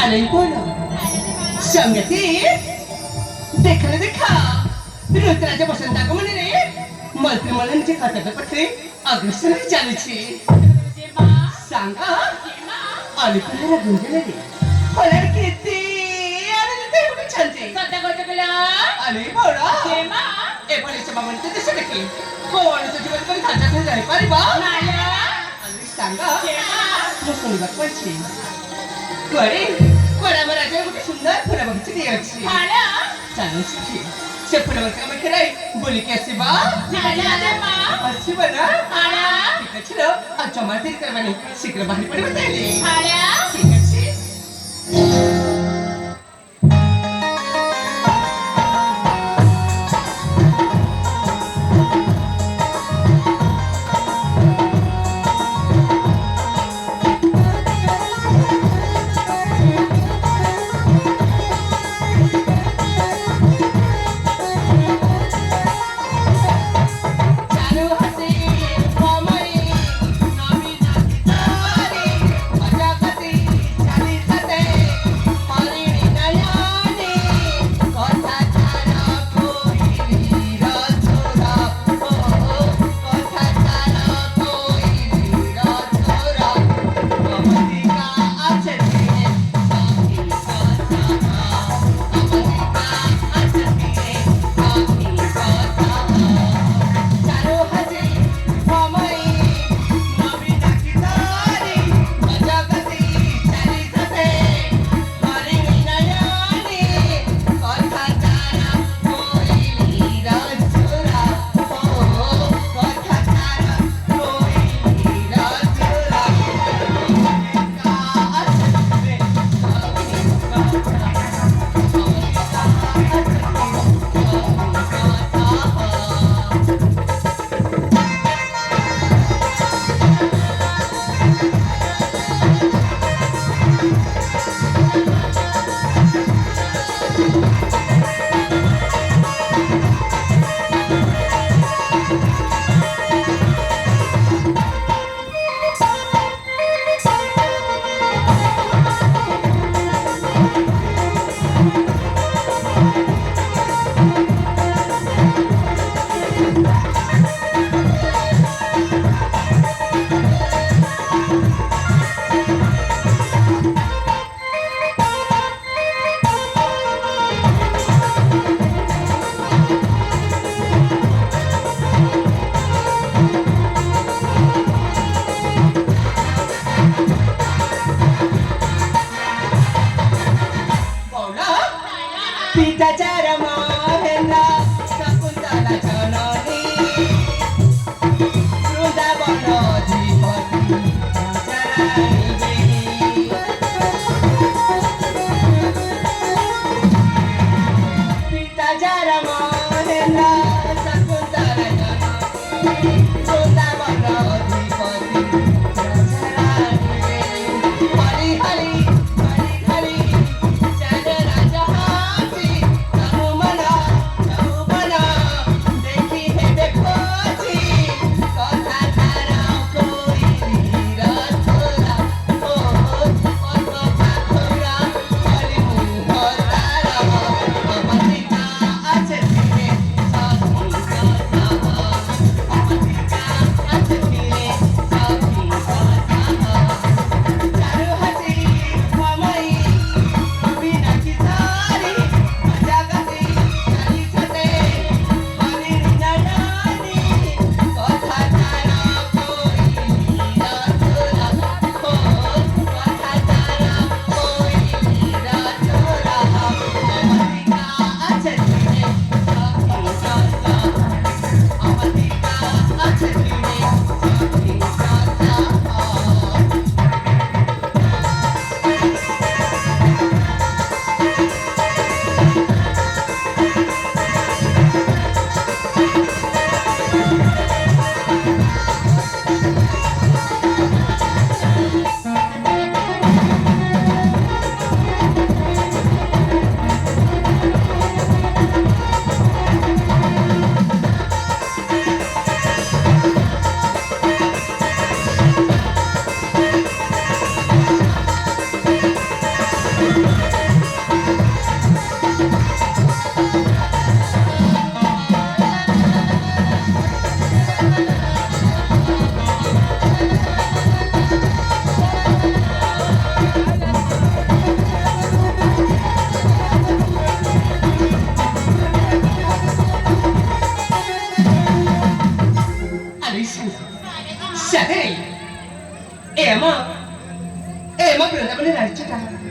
आले बोलो संगती देखा देखा ऋतुराजा बसंत आगमन रे मंत्रिमंडळाचे खात्यापत्रे अग्रसर चालूची सांगा अलीकडे गुंजले रे फळार किती आनंद ते कुठे छानते सध्या गोटकला अरे बोला जेमा ए बळीच्या मामाने ते देखील कोणाचं जीवन पण खात्यात नाही पारी बा नाया अरे सांगा जेमा मुसुनी बापाची करे कोणा मराठी कुठे सुंदर फुला बघितली द्यायची हाडा चालू शिकी से फुलावर काम कराय बोली की असे बा हाडा जेमा अशी बना हाडा ठीक आहे चलो अच्छा मारती करवानी शीघ्र बाहेर पडे बतायले हाडा ठीक आहे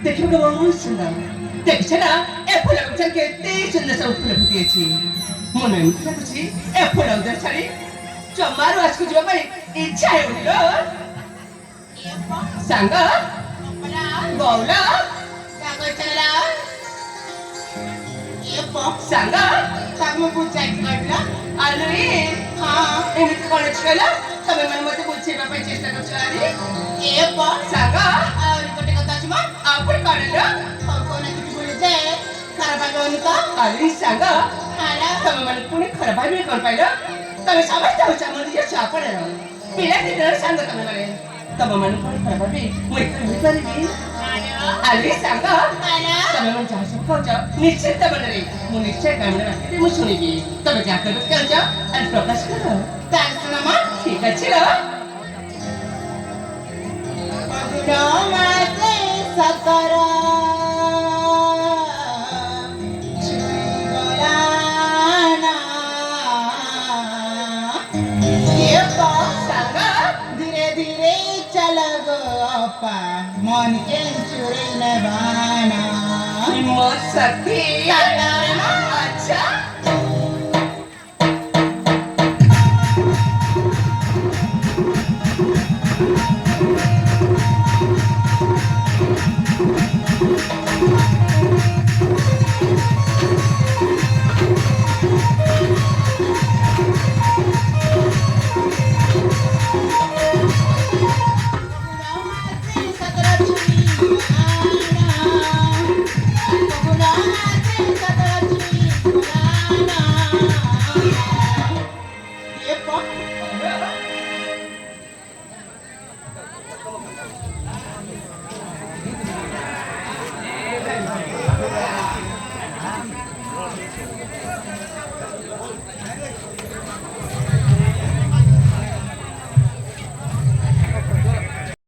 ଦେଖିବାକୁ ବହୁତ ସୁନ୍ଦର ଦେଖିଛ ନା ଏ ଫୁଲ ଗଛ କେତେ ସୁନ୍ଦର ସବୁ ଫୁଲ ଫୁଟିଅଛି ମନ ଏମିତି ଲାଗୁଛି ଏ ଫୁଲ ଗଛ ଛାଡି ଜମାରୁ ଆସକୁ ଯିବା ପାଇଁ ଇଚ୍ଛା ହେଉନି ଲୋ ସାଙ୍ଗ ବଉଳ ସାଙ୍ଗ ତମେ ବୁଝାଇ କହିଲ ଆଲୋ ଏମିତି କଣ ଅଛି କହିଲ ତମେ ମାନେ ମତେ ବୁଝେଇବା ପାଇଁ ଚେଷ୍ଟା କରୁଛ ଆରେ ସାଙ୍ଗ ଆହୁରି ଗୋଟେ କଥା ଅଛି ମ ଆଉ ପୁଣି କଣ ଲୋ କଣ କିଛି ଭୁଲିଯାଏ ଖରାପ ଭାବିବନି ତ ଆରେ ସାଙ୍ଗ ହାଲୋ ତମେ ମାନେ ପୁଣି ଖରାପ ଭାବିବେ କଣ ପାଇଲ ତମେ ସମସ୍ତେ ହଉଛ ମୋ ନିଜ ଛୁଆପଣର ପିଲା ଦିନର ସାଙ୍ଗ ତମେ ମାନେ ତମ ମାନେ ପୁଣି ଖରାପ ଭାବି ମୁଁ ଏକା ରହିପାରିବି ଆରେ ସାଙ୍ଗ ତମେ ମାନେ ଯାହା ସବୁ କହୁଛ ନିଶ୍ଚିତ ମନରେ ମୁଁ ନିଶ୍ଚୟ କାମରେ ବାକି ମୁଁ ଶୁଣିବି ତମେ ଯାହା କରିବାକୁ ଚାହୁଁଛ ଆରେ ପ୍ରକାଶ କର ତାହେଲେ ଶୁଣ ମ ଠିକ ଅଛି ଲୋ ଫଗୁଣ ମାସେ ସତର ଛୁଇଁଗଲା ନା ସାଙ୍ଗ धीरे धीरे चल गो अपा मन के चुरे नबाना ମୋ ସଖୀ साला